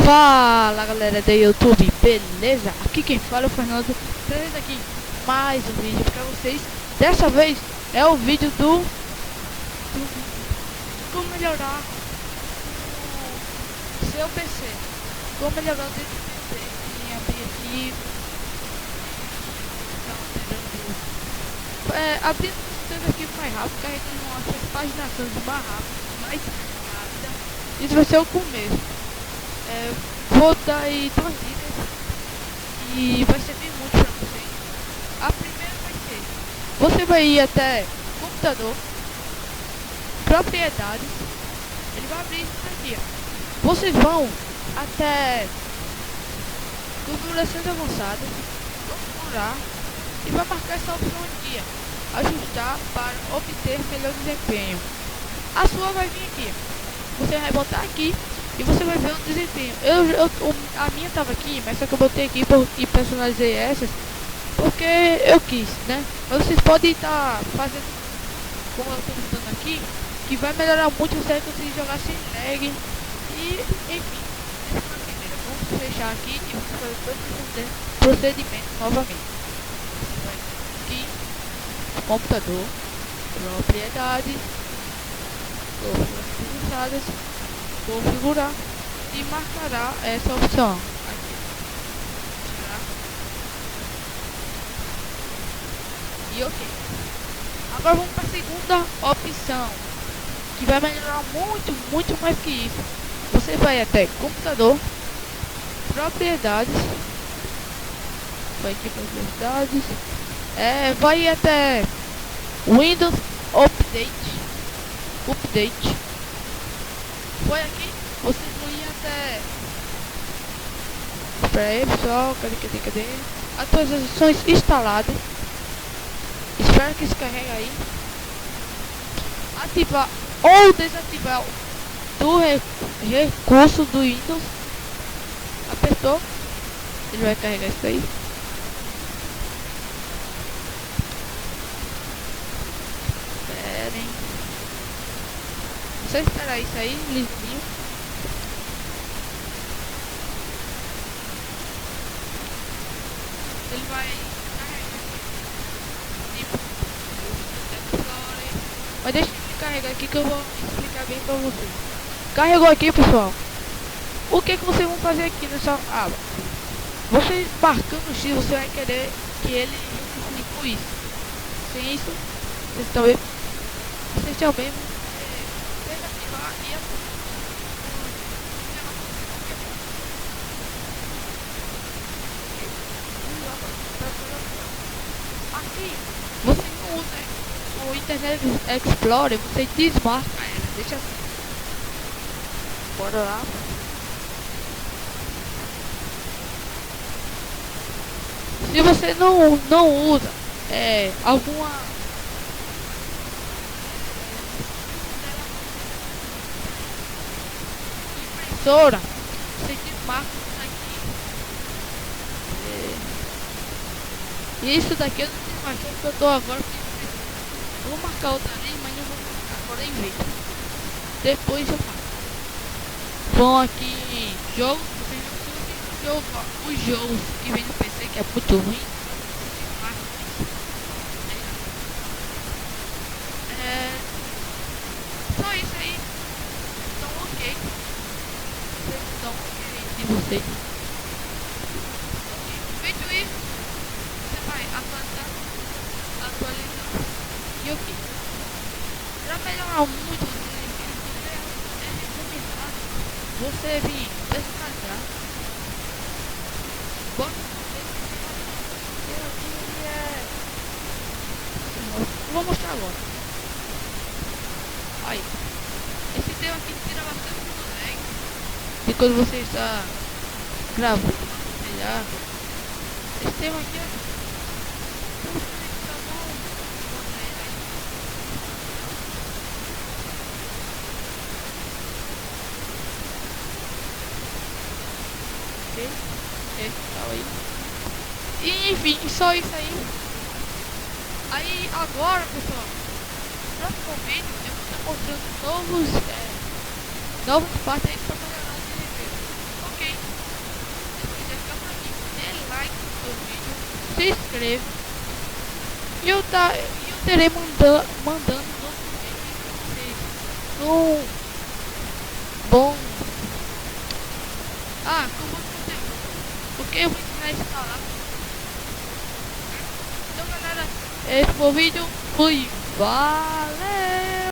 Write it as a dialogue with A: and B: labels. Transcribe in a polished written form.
A: Fala galera do YouTube, beleza? Aqui quem fala é o Fernando, trazendo aqui mais um vídeo pra vocês. Dessa vez é o vídeo do como melhorar o seu PC. Como melhorar o desempenho dele. Em abrir aqui, abrindo o sistema aqui mais rápido, carregando as páginas mais rápida. Isso vai ser o começo. Vou dar aí duas dicas e vai servir muito para vocês. A primeira vai ser: você vai ir até computador, propriedades, ele vai abrir isso aqui, ó. Vocês vão até configurações avançadas, configurar e vai marcar essa opção aqui, ó, ajustar para obter melhor desempenho. A sua vai vir aqui, você vai botar aqui e você vai ver o desempenho. A minha tava aqui, mas só que eu botei aqui e personalizei essas porque eu quis, né? Mas vocês podem estar fazendo como eu estou botando aqui, que vai melhorar muito. Você vai conseguir jogar sem lag. E enfim, essa é a primeira. Vamos fechar aqui e vamos fazer todo o procedimento novamente. Você vai aqui, computador, propriedades, configurações, configurar e marcará essa opção aqui. E ok. Agora vamos para a segunda opção, que vai melhorar muito mais que isso. Você vai até computador, propriedades, vai aqui propriedades, vai até Windows Update. Foi aqui, vocês vão ir até. Espera aí pessoal, cadê? Atualizações instaladas. Espero que isso carregue aí. Ativar ou desativar do recurso do Windows. Apertou, ele vai carregar isso aí. Esperem. Só esperar isso aí, lisinho. Ele vai carregar aqui. Mas deixa ele carregar aqui que eu vou explicar bem pra vocês. Carregou aqui, pessoal. O que vocês vão fazer aqui nessa aba? Você marcando o X, você vai querer que ele fique com isso. Sem isso, vocês também desativar e aqui você não usa o Internet Explorer, você desmarca ela, deixa assim. Bora lá. Se você não usa alguma impressora, você desmarca isso aqui. E isso daqui eu não desmarquei porque eu tô agora. Eu vou marcar outra ali, mas não vou marcar agora em vez. Depois eu marco. Vão aqui em jogo, vocês jogam os jogos que vem no PC, que é muito ruim. Só isso aí. Então ok. Vocês estão ok de vocês. Feito isso, você vai atualizar e ok. Pra melhorar muito é recomendado você vir descarregar. Vou mostrar agora. Aí, esse tema aqui tira bastante do lag. E quando você está gravando, esse tema aqui é esse tal aí. E enfim, só isso aí. Aí agora, pessoal, no próximo vídeo eu vou estar mostrando novas partes aí pra melhorar o desempenho. Ok. se inscreva. E eu terei mandando novo vídeo pra vocês. No bom. Com bom conteúdo. Porque eu vou ensinar a instalar. Então galera, esse foi o vídeo. Fui. Valeu!